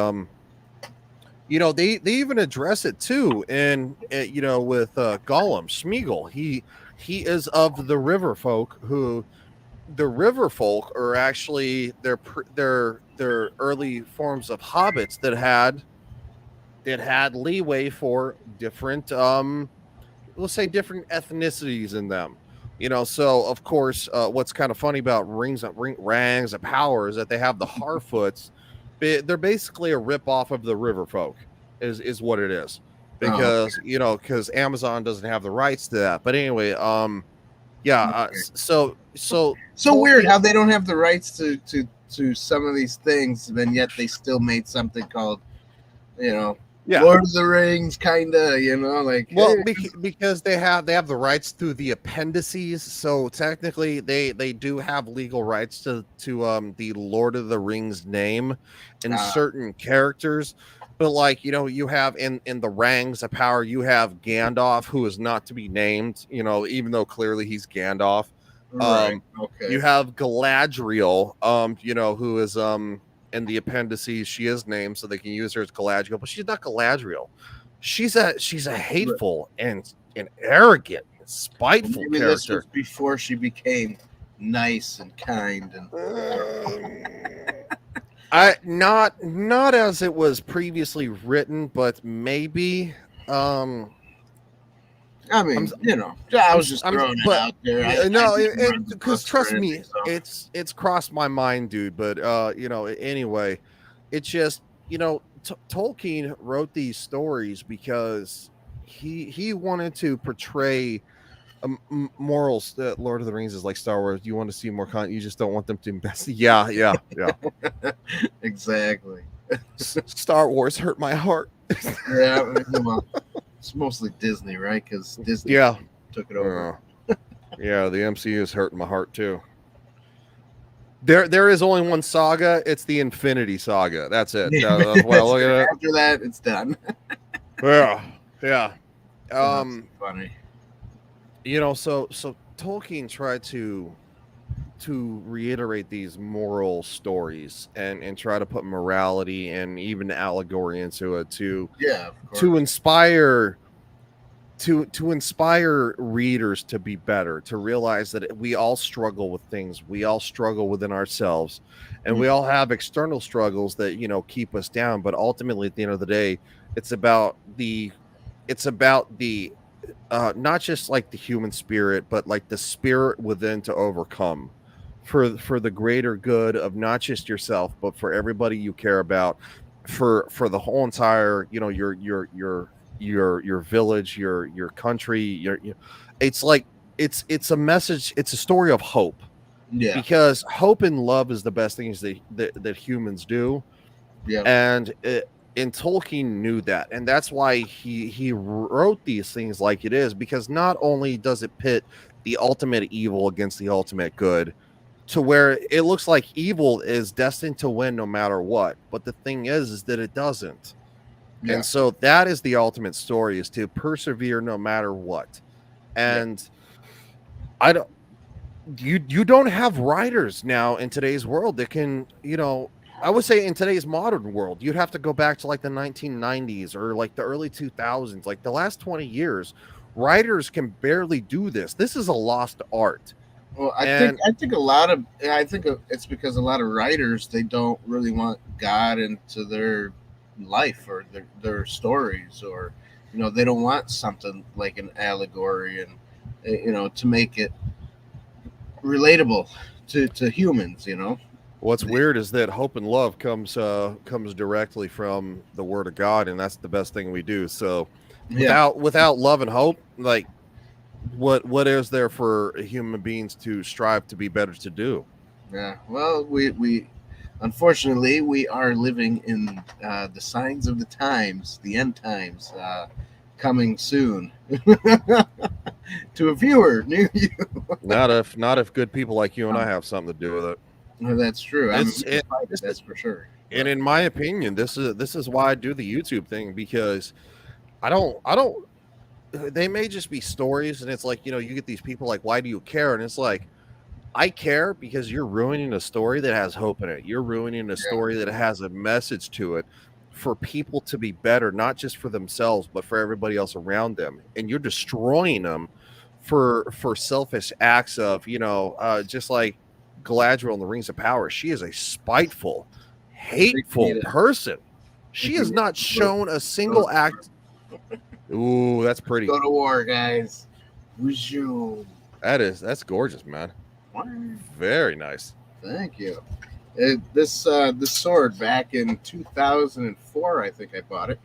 even address it too, and with Gollum Smeagol. He is of the river folk, who the river folk are actually their early forms of hobbits that had leeway for different let's say different ethnicities in them. So of course, what's kind of funny about Rangs of Power is that they have the Harfoots. They're basically a rip off of the river folk, is what it is, because because Amazon doesn't have the rights to that. But anyway, so weird how they don't have the rights to some of these things, and yet they still made something called, Lord of the Rings, kinda, like. Well, because they have the rights through the appendices, so technically they do have legal rights to the Lord of the Rings name and certain characters. But like, you have in the Rangs of Power, you have Gandalf, who is not to be named, even though clearly he's Gandalf. Right. Okay. You have Galadriel, who is in the appendices, she is named so they can use her as Galadriel, but she's not Galadriel. She's a hateful and arrogant and spiteful Maybe character. This was before she became nice and kind and not as it was previously written, but maybe I mean, I was just throwing it out there. No, because trust me, it's crossed my mind, dude. But anyway, it's just Tolkien wrote these stories because he wanted to portray morals. That Lord of the Rings is like Star Wars. You want to see more content, you just don't want them to invest. Yeah. Exactly. Star Wars hurt my heart. Yeah, well, it's mostly Disney, right? Because Disney took it over. Yeah, the MCU is hurting my heart too. There is only one saga. It's the Infinity Saga. That's it. Well, look at it. After that, it's done. Yeah. Funny. So Tolkien tried to reiterate these moral stories and try to put morality and even allegory into it to inspire to inspire readers to be better, to realize that we all struggle with things, we all struggle within ourselves, and we all have external struggles that keep us down. But ultimately, at the end of the day, it's about the not just like the human spirit, but like the spirit within to overcome for the greater good of not just yourself, but for everybody you care about, for the whole entire, your village, your country, it's like it's a message, it's a story of hope, Yeah. because hope and love is the best things that humans do. Yeah. And Tolkien knew that, and that's why he wrote these things like it is, because not only does it pit the ultimate evil against the ultimate good, to where it looks like evil is destined to win no matter what, but the thing is that it doesn't. Yeah. And so that is the ultimate story, is to persevere no matter what. And you don't have writers now in today's world that can, I would say in today's modern world, you'd have to go back to like the 1990s or like the early 2000s, like the last 20 years. Writers can barely do this. This is a lost art. Well, I think it's because a lot of writers, they don't really want God into their life or their stories, or they don't want something like an allegory, and to make it relatable to humans. What's weird is that hope and love comes directly from the word of God, and that's the best thing we do. So without love and hope, like what is there for human beings to strive to be better to do? Yeah. Well, we unfortunately we are living in the signs of the times, the end times, coming soon to a viewer near you. Not if good people like you and I have something to do with it. Well, that's true. That's for sure. And in my opinion, this is why I do the YouTube thing, because I don't. They may just be stories, and it's like, you get these people like, why do you care? And it's like, I care because you're ruining a story that has hope in it. You're ruining a story that has a message to it for people to be better, not just for themselves, but for everybody else around them. And you're destroying them for selfish acts of, just like Galadriel in the Rings of Power. She is a spiteful, hateful person. She has not shown a single act. Ooh, that's pretty. Go to war, guys. That's gorgeous, man. Very nice. Thank you. This sword, back in 2004, I think I bought it,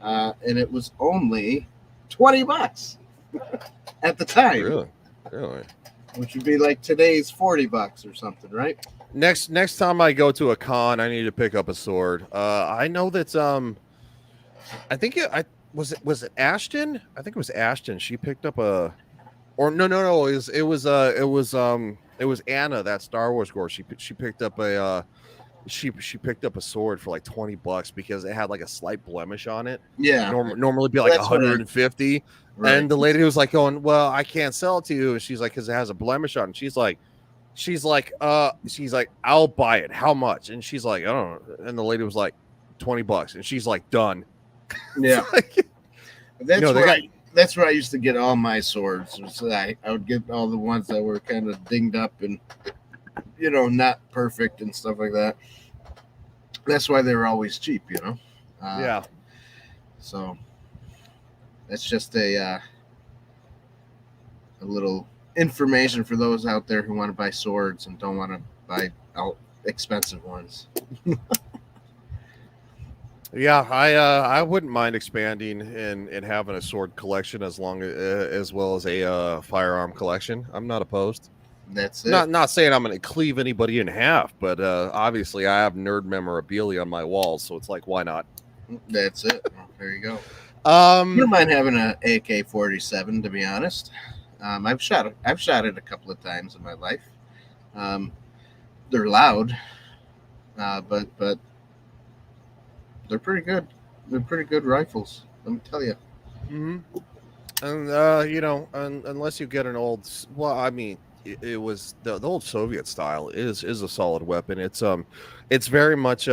and it was only $20 at the time. Really, which would be like today's $40 or something, right? Next time I go to a con, I need to pick up a sword. I know that I think was it Ashton? I think it was Ashton. She picked up no. It was Anna, that Star Wars girl. She picked up a she picked up a sword for like $20 because it had like a slight blemish on it. Yeah, normally be like 150. Right. And the lady was like going, well, I can't sell it to you. And she's like, because it has a blemish on it. She's like, I'll buy it. How much? And she's like, I don't know. And the lady was like, $20. And she's like, done. Yeah. That's where I used to get all my swords. So I would get all the ones that were kind of dinged up and, not perfect and stuff like that. That's why they were always cheap, Yeah. So that's just a little information for those out there who want to buy swords and don't want to buy expensive ones. Yeah, I wouldn't mind expanding and having a sword collection as well as a firearm collection. I'm not opposed. That's it. Not saying I'm going to cleave anybody in half, but obviously I have nerd memorabilia on my walls, so it's like, why not? That's it. There you go. I don't mind having an AK-47, to be honest. I've shot it a couple of times in my life. They're loud, but they're pretty good. They're pretty good rifles, let me tell you. Mm-hmm. And unless you get an old, well, I mean, it was the old Soviet style is a solid weapon. It's very much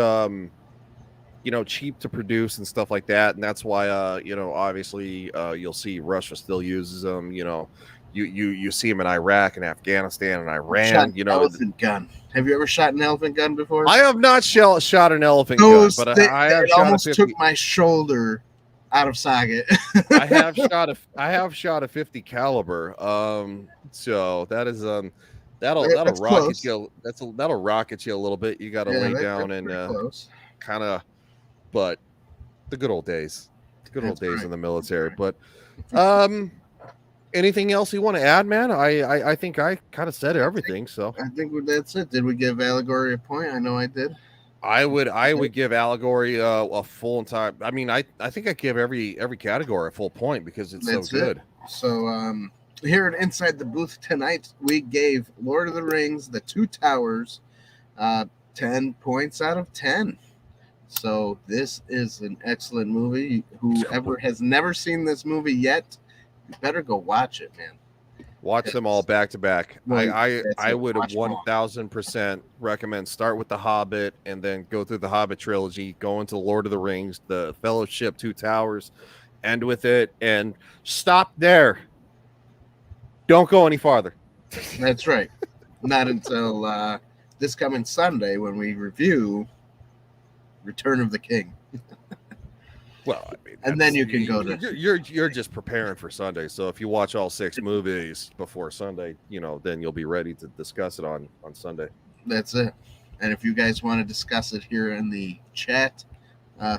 cheap to produce and stuff like that. And that's why, obviously, you'll see Russia still uses them. You see them in Iraq and Afghanistan and Iran. Shot an elephant gun. Have you ever shot an elephant gun before? I have not shot an elephant gun, but I have shot almost a 50. took my shoulder out of socket. I have shot a 50 caliber. So that is that'll rocket you. That'll rocket you a little bit. You got to lay down and kind of, but the good old days, in the military. But anything else you want to add, man? I think I kind of said everything. So I think that's it. Did we give Allegory a point? I know I did. I would give Allegory a full entire. I mean, I think I give every category a full point because it's so good. So here at Inside the Booth tonight, we gave Lord of the Rings: The Two Towers 10 points out of 10. So this is an excellent movie. Whoever has never seen this movie yet, you better go watch it, man. Watch them all back to back. I would 1000% recommend start with The Hobbit and then go through the Hobbit trilogy, go into Lord of the Rings, the Fellowship, Two Towers, end with it, and stop there. Don't go any farther. That's right. Not until this coming Sunday when we review Return of the King. Well, I mean, and then you can go to. You're just preparing for Sunday. So if you watch all 6 movies before Sunday, then you'll be ready to discuss it on Sunday. That's it. And if you guys want to discuss it here in the chat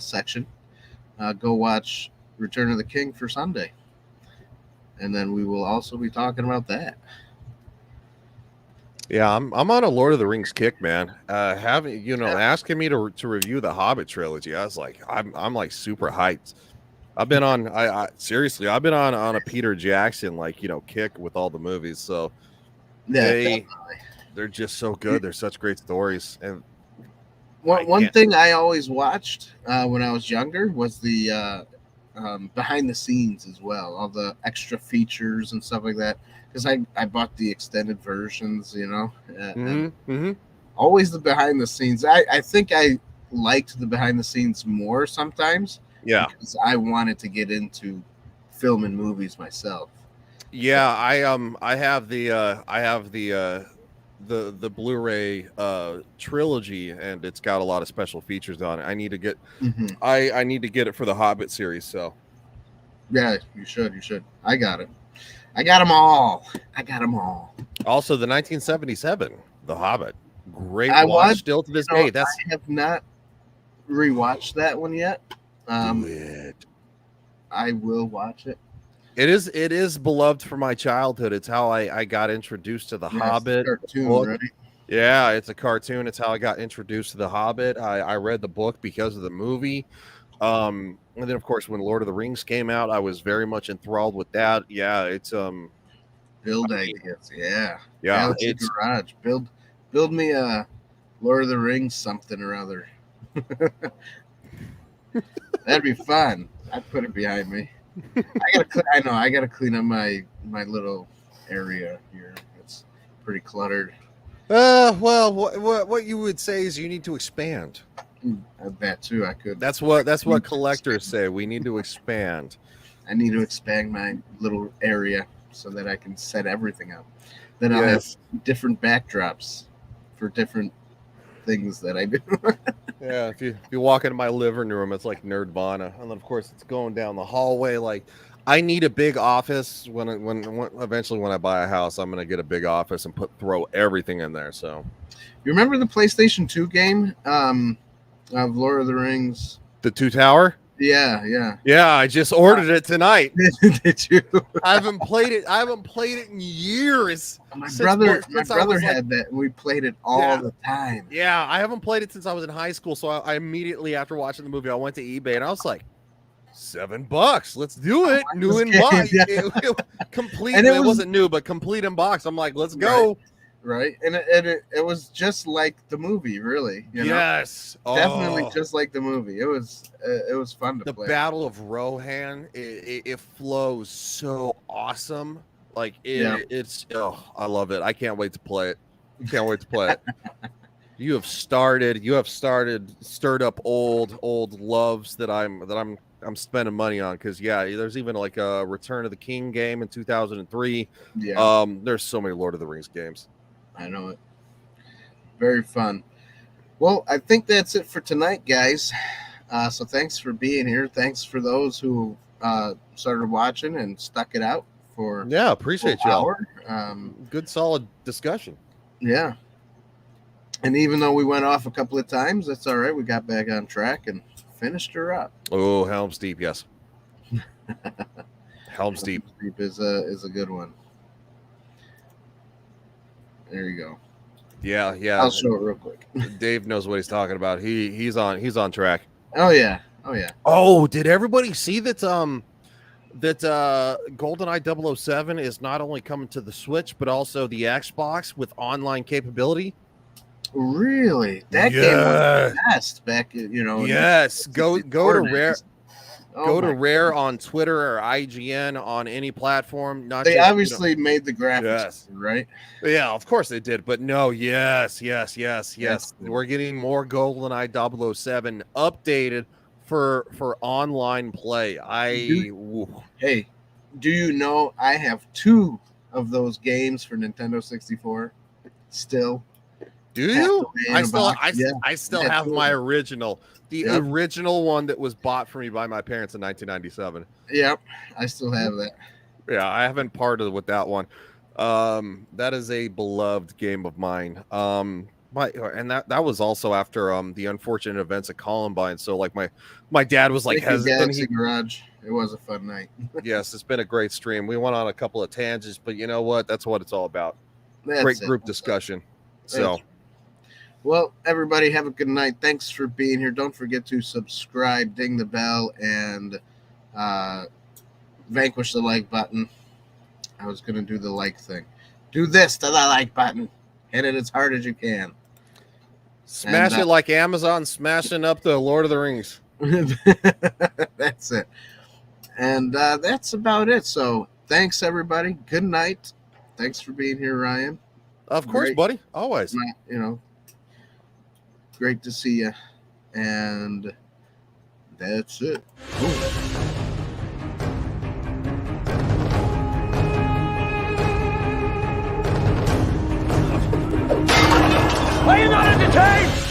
section, go watch Return of the King for Sunday, and then we will also be talking about that. Yeah, I'm on a Lord of the Rings kick, man. Asking me to review the Hobbit trilogy, I was like, I'm like super hyped. I've been on, seriously, I've been on a Peter Jackson kick with all the movies. So they're just so good. They're such great stories. And one thing I always watched when I was younger was the behind the scenes as well, all the extra features and stuff like that. Because I bought the extended versions, always the behind the scenes. I think I liked the behind the scenes more sometimes. Yeah, because I wanted to get into film and movies myself. Yeah, I have the Blu-ray trilogy, and it's got a lot of special features on it. I need to get I need to get it for the Hobbit series. So yeah, you should. I got it. I got them all. Also, the 1977, The Hobbit, great watch still to this day. I have not rewatched that one yet. Do it. I will watch it. It is beloved for my childhood. It's how I got introduced to the Hobbit. Cartoon, right? Yeah, it's a cartoon. It's how I got introduced to the Hobbit. I read the book because of the movie. And then of course when Lord of the Rings came out, I was very much enthralled with that. Yeah, it's build ideas. Yeah. It's garage. Build me a Lord of the Rings something or other. That'd be fun. I'd put it behind me. I gotta clean up my little area here. It's pretty cluttered. Well, what you would say is you need to expand. I bet too. I could. That's what collectors say. We need to expand. I need to expand my little area so that I can set everything up. Then I'll have different backdrops for different things that I do. Yeah, if you walk into my living room, it's like Nerdvana, and then of course it's going down the hallway. Like, I need a big office. When eventually when I buy a house, I'm gonna get a big office and throw everything in there. So, you remember the PlayStation 2 game of Lord of the Rings, The Two Tower? Yeah. I just ordered it tonight. Did you? I haven't played it in years. My brother had that, and we played it all the time. Yeah, I haven't played it since I was in high school. So I immediately after watching the movie, I went to eBay and I was like, $7. Let's do it. New in box. Complete. And it wasn't new, but complete in box. I'm like, let's go. Right. And it was just like the movie, really. Yes. Definitely just like the movie. It was fun to play. The Battle of Rohan, it flows so awesome. Like it's I love it. I can't wait to play it. You have stirred up old loves that I'm spending money on, because there's even like a Return of the King game in 2003. Yeah, There's so many Lord of the Rings games. I know it. Very fun. Well, I think that's it for tonight, guys. So thanks for being here. Thanks for those who started watching and stuck it out for Appreciate y'all. Good solid discussion. Yeah. And even though we went off a couple of times, that's all right. We got back on track and finished her up. Oh, Helm's Deep, yes. Helm's Deep is a good one. There you go. Yeah. I'll show it real quick. Dave knows what he's talking about. He's on track. Oh yeah. Oh, did everybody see that GoldenEye 007 is not only coming to the Switch but also the Xbox with online capability? Really? That game was best back, Yes. Go to Rare. Go to Rare on Twitter or IGN on any platform. They obviously made the graphics, right? Yeah, of course they did. But no, yes. We're getting more GoldenEye 007 updated for online play. Hey, do you know I have 2 of those games for Nintendo 64 still? Do you? I still have my original. The original one that was bought for me by my parents in 1997. Yep, I still have that. Yeah, I haven't parted with that one. That is a beloved game of mine. And that was also after the unfortunate events at Columbine. So like my dad was like hesitant. Garage. It was a fun night. Yes, it's been a great stream. We went on a couple of tangents, but you know what? That's what it's all about. That's great group discussion. So. Well, everybody have a good night. Thanks for being here. Don't forget to subscribe, ding the bell, and vanquish the like button. I was going to do the like thing. Do this to the like button. Hit it as hard as you can. Smash it like Amazon smashing up the Lord of the Rings. That's it. And that's about it. So thanks, everybody. Good night. Thanks for being here, Ryan. Of course, buddy. Always. Great to see you. And that's it. Are you not entertained?